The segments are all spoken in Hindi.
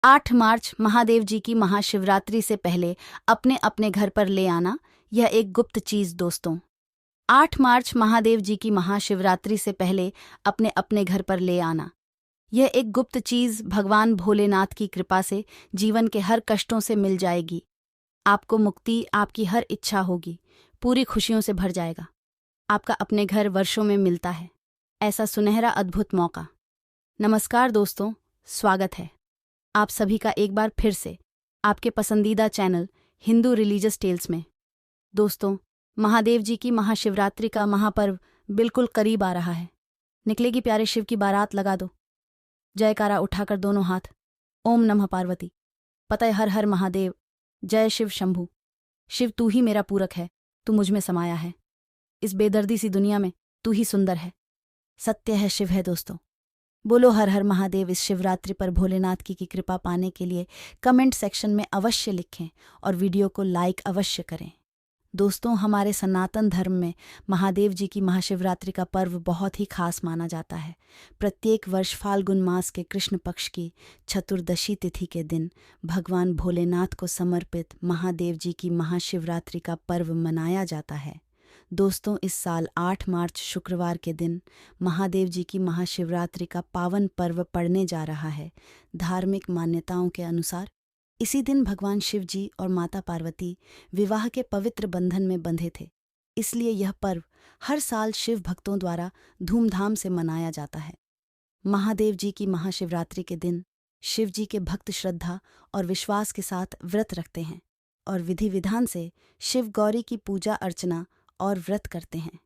8 मार्च महादेव जी की महाशिवरात्रि से पहले अपने अपने घर पर ले आना, यह एक गुप्त चीज दोस्तों। 8 मार्च महादेव जी की महाशिवरात्रि से पहले अपने अपने घर पर ले आना, यह एक गुप्त चीज भगवान भोलेनाथ की कृपा से जीवन के हर कष्टों से मिल जाएगी। आपको मुक्ति, आपकी हर इच्छा होगी, पूरी खुशियों से भर जाएगा। आपका अपने घर वर्षों में मिलता है ऐसा सुनहरा अद्भुत मौका। नमस्कार दोस्तों, स्वागत है आप सभी का एक बार फिर से आपके पसंदीदा चैनल हिंदू रिलीजियस टेल्स में। दोस्तों, महादेव जी की महाशिवरात्रि का महापर्व बिल्कुल करीब आ रहा है। निकलेगी प्यारे शिव की बारात, लगा दो जयकारा उठाकर दोनों हाथ। ओम नमः पार्वती पतय हर हर महादेव, जय शिव शंभू। शिव तू ही मेरा पूरक है, तू मुझ में समाया है। इस बेदर्दी सी दुनिया में तू ही सुंदर है, सत्य है शिव है। दोस्तों, बोलो हर हर महादेव। इस शिवरात्रि पर भोलेनाथ की कृपा पाने के लिए कमेंट सेक्शन में अवश्य लिखें और वीडियो को लाइक अवश्य करें। दोस्तों, हमारे सनातन धर्म में महादेव जी की महाशिवरात्रि का पर्व बहुत ही खास माना जाता है। प्रत्येक वर्ष फाल्गुन मास के कृष्ण पक्ष की चतुर्दशी तिथि के दिन भगवान भोलेनाथ को समर्पित महादेव जी की महाशिवरात्रि का पर्व मनाया जाता है। दोस्तों, इस साल 8 मार्च शुक्रवार के दिन महादेव जी की महाशिवरात्रि का पावन पर्व पड़ने जा रहा है। धार्मिक मान्यताओं के अनुसार इसी दिन भगवान शिव जी और माता पार्वती विवाह के पवित्र बंधन में बंधे थे। इसलिए यह पर्व हर साल शिव भक्तों द्वारा धूमधाम से मनाया जाता है। महादेव जी की महाशिवरात्रि के दिन शिव जी के भक्त श्रद्धा और विश्वास के साथ व्रत रखते हैं और विधि विधान से शिव गौरी की पूजा अर्चना और व्रत करते हैं।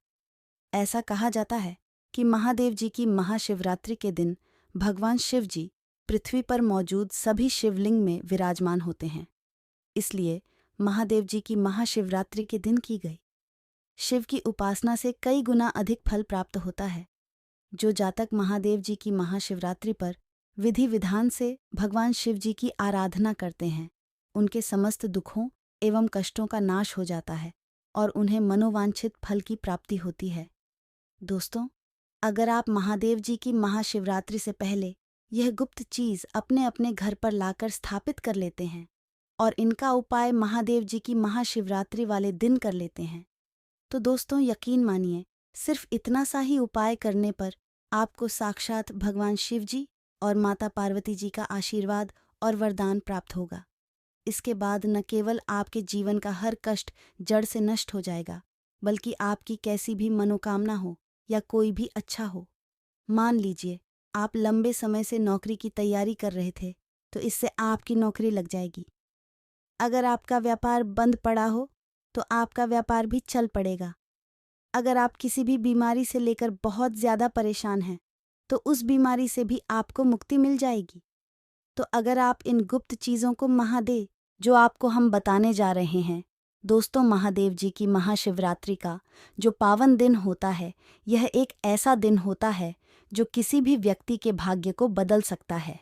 ऐसा कहा जाता है कि महादेव जी की महाशिवरात्रि के दिन भगवान शिव जी पृथ्वी पर मौजूद सभी शिवलिंग में विराजमान होते हैं। इसलिए महादेव जी की महाशिवरात्रि के दिन की गई शिव की उपासना से कई गुना अधिक फल प्राप्त होता है। जो जातक महादेव जी की महाशिवरात्रि पर विधि विधान से भगवान शिव जी की आराधना करते हैं, उनके समस्त दुखों एवं कष्टों का नाश हो जाता है और उन्हें मनोवांछित फल की प्राप्ति होती है। दोस्तों, अगर आप महादेव जी की महाशिवरात्रि से पहले यह गुप्त चीज अपने अपने घर पर लाकर स्थापित कर लेते हैं और इनका उपाय महादेव जी की महाशिवरात्रि वाले दिन कर लेते हैं, तो दोस्तों यकीन मानिए, सिर्फ इतना सा ही उपाय करने पर आपको साक्षात भगवान शिव जी और माता पार्वती जी का आशीर्वाद और वरदान प्राप्त होगा। इसके बाद न केवल आपके जीवन का हर कष्ट जड़ से नष्ट हो जाएगा, बल्कि आपकी कैसी भी मनोकामना हो या कोई भी अच्छा हो। मान लीजिए आप लंबे समय से नौकरी की तैयारी कर रहे थे, तो इससे आपकी नौकरी लग जाएगी। अगर आपका व्यापार बंद पड़ा हो तो आपका व्यापार भी चल पड़ेगा। अगर आप किसी भी बीमारी से लेकर बहुत ज़्यादा परेशान हैं, तो उस बीमारी से भी आपको मुक्ति मिल जाएगी। तो अगर आप इन गुप्त चीज़ों को महादेव जो आपको हम बताने जा रहे हैं, दोस्तों, महादेव जी की महाशिवरात्रि का जो पावन दिन होता है, यह एक ऐसा दिन होता है जो किसी भी व्यक्ति के भाग्य को बदल सकता है।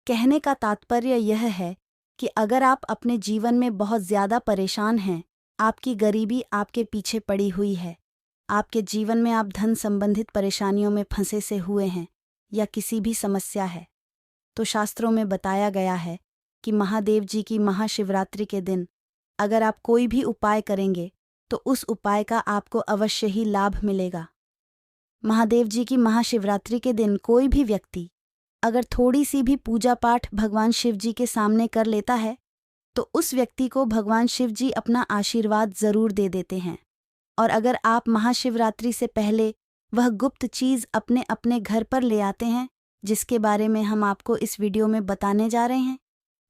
कहने का तात्पर्य यह है कि अगर आप अपने जीवन में बहुत ज़्यादा परेशान हैं, आपकी गरीबी आपके पीछे पड़ी हुई है, आपके जीवन में आप धन संबंधित परेशानियों में फंसे से हुए हैं या किसी भी समस्या है, तो शास्त्रों में बताया गया है कि महादेव जी की महाशिवरात्रि के दिन अगर आप कोई भी उपाय करेंगे तो उस उपाय का आपको अवश्य ही लाभ मिलेगा। महादेव जी की महाशिवरात्रि के दिन कोई भी व्यक्ति अगर थोड़ी सी भी पूजा पाठ भगवान शिव जी के सामने कर लेता है, तो उस व्यक्ति को भगवान शिव जी अपना आशीर्वाद ज़रूर दे देते हैं। और अगर आप महाशिवरात्रि से पहले वह गुप्त चीज़ अपने अपने घर पर ले आते हैं, जिसके बारे में हम आपको इस वीडियो में बताने जा रहे हैं,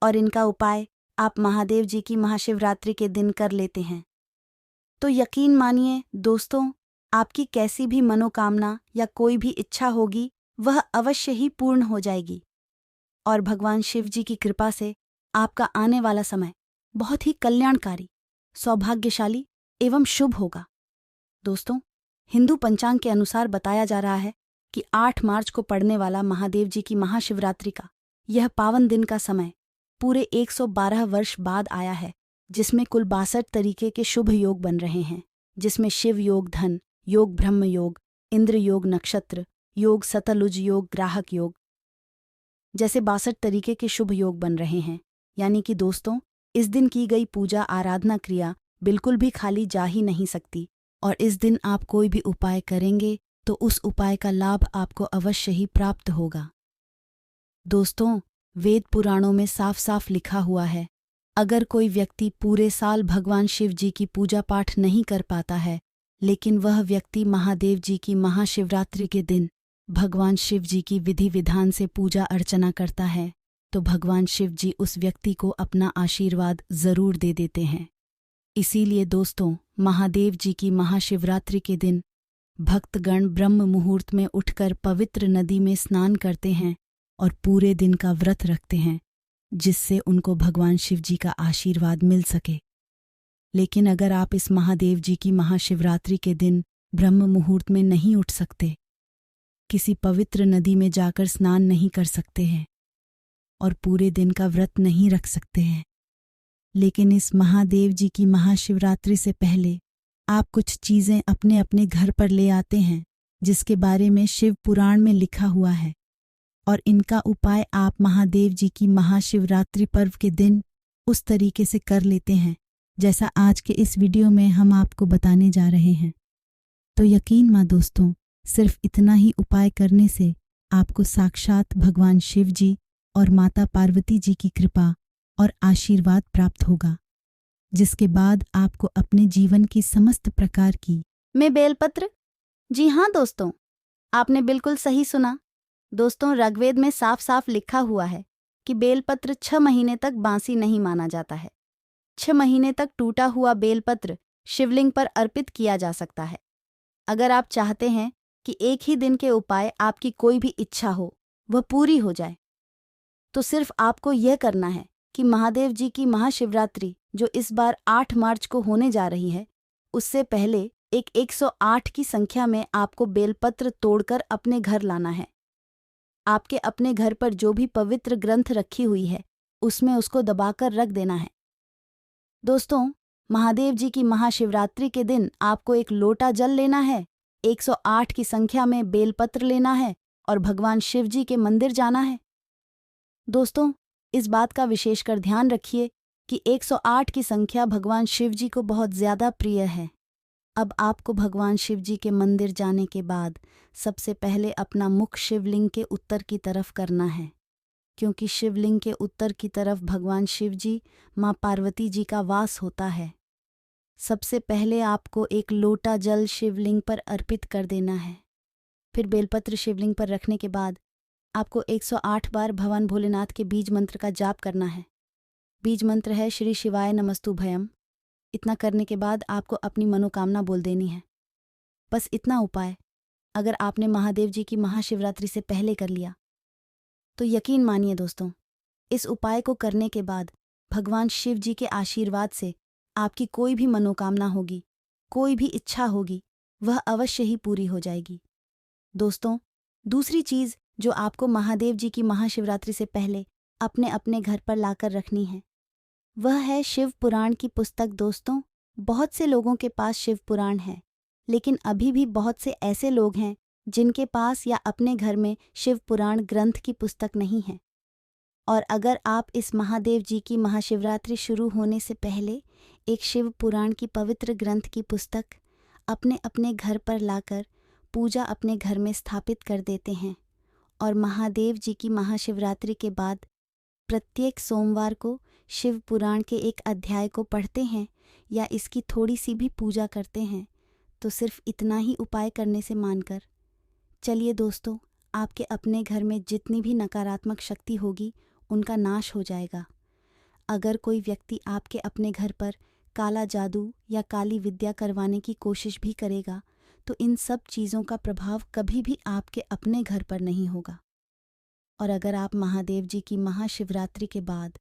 और इनका उपाय आप महादेव जी की महाशिवरात्रि के दिन कर लेते हैं, तो यकीन मानिए दोस्तों, आपकी कैसी भी मनोकामना या कोई भी इच्छा होगी, वह अवश्य ही पूर्ण हो जाएगी और भगवान शिव जी की कृपा से आपका आने वाला समय बहुत ही कल्याणकारी, सौभाग्यशाली एवं शुभ होगा। दोस्तों, हिंदू पंचांग के अनुसार बताया जा रहा है कि 8 मार्च को पड़ने वाला महादेव जी की महाशिवरात्रि का यह पावन दिन का समय पूरे 112 वर्ष बाद आया है, जिसमें कुल 62 तरीके के शुभ योग बन रहे हैं, जिसमें शिव योग धन योग, ब्रह्म योग, इंद्र योग, नक्षत्र योग, सतलुज योग, ग्राहक योग, जैसे 62 तरीके के शुभ योग बन रहे हैं। यानी कि दोस्तों, इस दिन की गई पूजा आराधना क्रिया बिल्कुल भी खाली जा ही नहीं सकती, और इस दिन आप कोई भी उपाय करेंगे तो उस उपाय का लाभ आपको अवश्य ही प्राप्त होगा। दोस्तों, वेद पुराणों में साफ साफ लिखा हुआ है, अगर कोई व्यक्ति पूरे साल भगवान शिव जी की पूजा पाठ नहीं कर पाता है, लेकिन वह व्यक्ति महादेव जी की महाशिवरात्रि के दिन भगवान शिव जी की विधि विधान से पूजा अर्चना करता है, तो भगवान शिव जी उस व्यक्ति को अपना आशीर्वाद जरूर दे देते हैं। इसीलिए दोस्तों, महादेव जी की महाशिवरात्रि के दिन भक्तगण ब्रह्म मुहूर्त में उठकर पवित्र नदी में स्नान करते हैं और पूरे दिन का व्रत रखते हैं, जिससे उनको भगवान शिव जी का आशीर्वाद मिल सके। लेकिन अगर आप इस महादेव जी की महाशिवरात्रि के दिन ब्रह्म मुहूर्त में नहीं उठ सकते, किसी पवित्र नदी में जाकर स्नान नहीं कर सकते हैं और पूरे दिन का व्रत नहीं रख सकते हैं, लेकिन इस महादेव जी की महाशिवरात्रि से पहले आप कुछ चीज़ें अपने अपने घर पर ले आते हैं, जिसके बारे में शिव पुराण में लिखा हुआ है, और इनका उपाय आप महादेव जी की महाशिवरात्रि पर्व के दिन उस तरीके से कर लेते हैं जैसा आज के इस वीडियो में हम आपको बताने जा रहे हैं। तो यकीन मां दोस्तों, सिर्फ इतना ही उपाय करने से आपको साक्षात भगवान शिव जी और माता पार्वती जी की कृपा और आशीर्वाद प्राप्त होगा, जिसके बाद आपको अपने जीवन की समस्त प्रकार की में बेलपत्र। जी हाँ दोस्तों, आपने बिल्कुल सही सुना। दोस्तों, ऋग्वेद में साफ साफ लिखा हुआ है कि बेलपत्र 6 महीने तक बासी नहीं माना जाता है। 6 महीने तक टूटा हुआ बेलपत्र शिवलिंग पर अर्पित किया जा सकता है। अगर आप चाहते हैं कि एक ही दिन के उपाय आपकी कोई भी इच्छा हो वह पूरी हो जाए, तो सिर्फ आपको यह करना है कि महादेव जी की महाशिवरात्रि जो इस बार 8 मार्च को होने जा रही है, उससे पहले एक 108 की संख्या में आपको बेलपत्र तोड़कर अपने घर लाना है। आपके अपने घर पर जो भी पवित्र ग्रंथ रखी हुई है उसमें उसको दबाकर रख देना है। दोस्तों, महादेव जी की महाशिवरात्रि के दिन आपको एक लोटा जल लेना है, 108 की संख्या में बेलपत्र लेना है और भगवान शिव जी के मंदिर जाना है। दोस्तों, इस बात का विशेषकर ध्यान रखिए कि 108 की संख्या भगवान शिव जी को बहुत ज़्यादा प्रिय है। अब आपको भगवान शिव जी के मंदिर जाने के बाद सबसे पहले अपना मुख शिवलिंग के उत्तर की तरफ करना है, क्योंकि शिवलिंग के उत्तर की तरफ भगवान शिव जी, माँ पार्वती जी का वास होता है। सबसे पहले आपको एक लोटा जल शिवलिंग पर अर्पित कर देना है। फिर बेलपत्र शिवलिंग पर रखने के बाद आपको 108 बार भगवान भोलेनाथ के बीज मंत्र का जाप करना है। बीज मंत्र है श्री शिवाय नमस्तु भयम। इतना करने के बाद आपको अपनी मनोकामना बोल देनी है। बस इतना उपाय अगर आपने महादेव जी की महाशिवरात्रि से पहले कर लिया, तो यकीन मानिए दोस्तों, इस उपाय को करने के बाद भगवान शिव जी के आशीर्वाद से आपकी कोई भी मनोकामना होगी, कोई भी इच्छा होगी, वह अवश्य ही पूरी हो जाएगी। दोस्तों, दूसरी चीज़ जो आपको महादेव जी की महाशिवरात्रि से पहले अपने अपने घर पर लाकर रखनी है, वह है शिव पुराण की पुस्तक। दोस्तों, बहुत से लोगों के पास शिव पुराण है, लेकिन अभी भी बहुत से ऐसे लोग हैं जिनके पास या अपने घर में शिव पुराण ग्रंथ की पुस्तक नहीं है। और अगर आप इस महादेव जी की महाशिवरात्रि शुरू होने से पहले एक शिव पुराण की पवित्र ग्रंथ की पुस्तक अपने अपने घर पर लाकर पूजा अपने घर में स्थापित कर देते हैं, और महादेव जी की महाशिवरात्रि के बाद प्रत्येक सोमवार को शिव पुराण के एक अध्याय को पढ़ते हैं या इसकी थोड़ी सी भी पूजा करते हैं, तो सिर्फ इतना ही उपाय करने से मानकर चलिए दोस्तों, आपके अपने घर में जितनी भी नकारात्मक शक्ति होगी उनका नाश हो जाएगा। अगर कोई व्यक्ति आपके अपने घर पर काला जादू या काली विद्या करवाने की कोशिश भी करेगा, तो इन सब चीज़ों का प्रभाव कभी भी आपके अपने घर पर नहीं होगा। और अगर आप महादेव जी की महाशिवरात्रि के बाद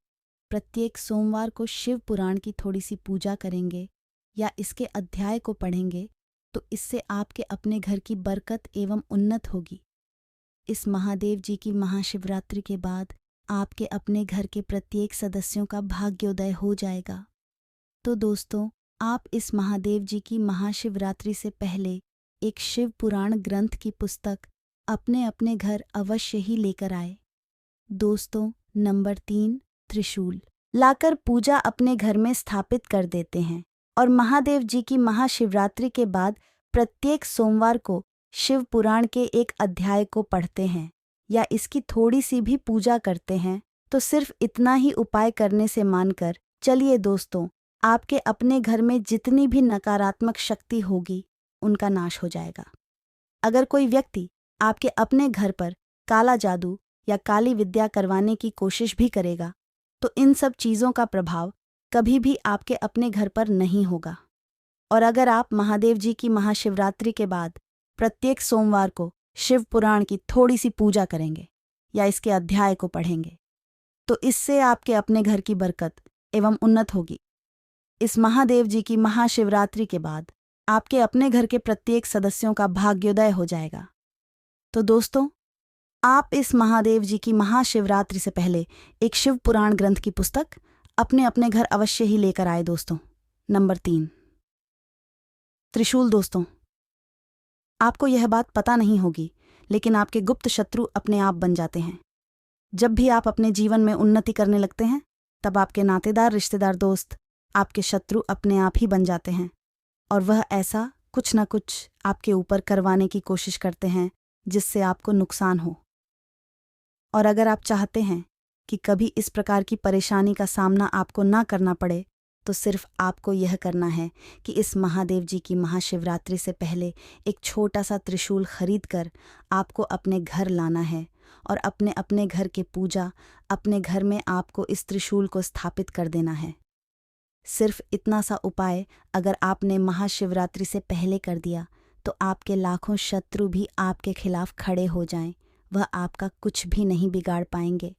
प्रत्येक सोमवार को शिव पुराण की थोड़ी सी पूजा करेंगे या इसके अध्याय को पढ़ेंगे, तो इससे आपके अपने घर की बरकत एवं उन्नत होगी। इस महादेव जी की महाशिवरात्रि के बाद आपके अपने घर के प्रत्येक सदस्यों का भाग्योदय हो जाएगा। तो दोस्तों, आप इस महादेव जी की महाशिवरात्रि से पहले एक शिव पुराण ग्रंथ की पुस्तक अपने अपने घर अवश्य ही लेकर आए। दोस्तों, नंबर 3, त्रिशूल लाकर पूजा अपने घर में स्थापित कर देते हैं और महादेव जी की महाशिवरात्रि के बाद प्रत्येक सोमवार को शिव पुराण के एक अध्याय को पढ़ते हैं या इसकी थोड़ी सी भी पूजा करते हैं, तो सिर्फ इतना ही उपाय करने से मानकर चलिए दोस्तों, आपके अपने घर में जितनी भी नकारात्मक शक्ति होगी उनका नाश हो जाएगा। अगर कोई व्यक्ति आपके अपने घर पर काला जादू या काली विद्या करवाने की कोशिश भी करेगा, तो इन सब चीज़ों का प्रभाव कभी भी आपके अपने घर पर नहीं होगा। और अगर आप महादेव जी की महाशिवरात्रि के बाद प्रत्येक सोमवार को शिव पुराण की थोड़ी सी पूजा करेंगे या इसके अध्याय को पढ़ेंगे, तो इससे आपके अपने घर की बरकत एवं उन्नत होगी। इस महादेव जी की महाशिवरात्रि के बाद आपके अपने घर के प्रत्येक सदस्यों का भाग्योदय हो जाएगा। तो दोस्तों, आप इस महादेव जी की महाशिवरात्रि से पहले एक शिव पुराण ग्रंथ की पुस्तक अपने अपने घर अवश्य ही लेकर आए दोस्तों। नंबर 3, त्रिशूल दोस्तों, आपको यह बात पता नहीं होगी, लेकिन आपके गुप्त शत्रु अपने आप बन जाते हैं। जब भी आप अपने जीवन में उन्नति करने लगते हैं, तब आपके नातेदार, रिश्तेदार, दोस्त आपके शत्रु अपने आप ही बन जाते हैं और वह ऐसा कुछ न कुछ आपके ऊपर करवाने की कोशिश करते हैं जिससे आपको नुकसान हो। और अगर आप चाहते हैं कि कभी इस प्रकार की परेशानी का सामना आपको ना करना पड़े, तो सिर्फ आपको यह करना है कि इस महादेव जी की महाशिवरात्रि से पहले एक छोटा सा त्रिशूल खरीद कर आपको अपने घर लाना है और अपने अपने घर के पूजा अपने घर में आपको इस त्रिशूल को स्थापित कर देना है। सिर्फ इतना सा उपाय अगर आपने महाशिवरात्रि से पहले कर दिया, तो आपके लाखों शत्रु भी आपके खिलाफ खड़े हो जाएं, वह आपका कुछ भी नहीं बिगाड़ पाएंगे।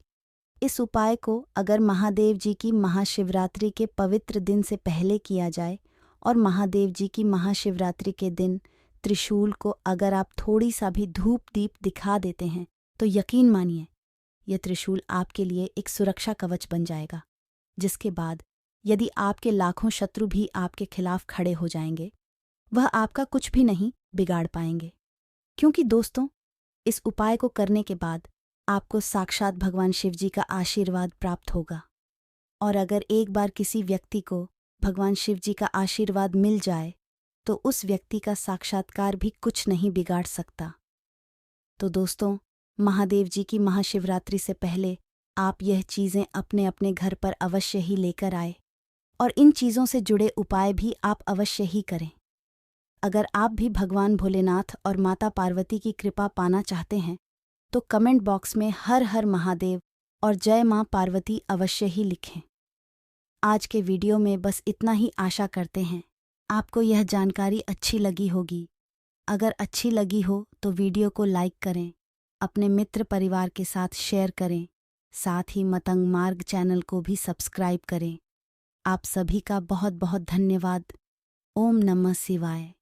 इस उपाय को अगर महादेव जी की महाशिवरात्रि के पवित्र दिन से पहले किया जाए और महादेव जी की महाशिवरात्रि के दिन त्रिशूल को अगर आप थोड़ी सा भी धूप दीप दिखा देते हैं, तो यकीन मानिए यह त्रिशूल आपके लिए एक सुरक्षा कवच बन जाएगा, जिसके बाद यदि आपके लाखों शत्रु भी आपके खिलाफ खड़े हो जाएंगे, वह आपका कुछ भी नहीं बिगाड़ पाएंगे। क्योंकि दोस्तों, इस उपाय को करने के बाद आपको साक्षात भगवान शिव जी का आशीर्वाद प्राप्त होगा। और अगर एक बार किसी व्यक्ति को भगवान शिव जी का आशीर्वाद मिल जाए, तो उस व्यक्ति का साक्षात्कार भी कुछ नहीं बिगाड़ सकता। तो दोस्तों, महादेव जी की महाशिवरात्रि से पहले आप यह चीज़ें अपने अपने घर पर अवश्य ही लेकर आए और इन चीज़ों से जुड़े उपाय भी आप अवश्य ही करें। अगर आप भी भगवान भोलेनाथ और माता पार्वती की कृपा पाना चाहते हैं, तो कमेंट बॉक्स में हर हर महादेव और जय मां पार्वती अवश्य ही लिखें। आज के वीडियो में बस इतना ही आशा करते हैं आपको यह जानकारी अच्छी लगी होगी। अगर अच्छी लगी हो तो वीडियो को लाइक करें, अपने मित्र परिवार के साथ शेयर करें, साथ ही मतंग मार्ग चैनल को भी सब्सक्राइब करें। आप सभी का बहुत बहुत धन्यवाद। ओम नमः शिवाय।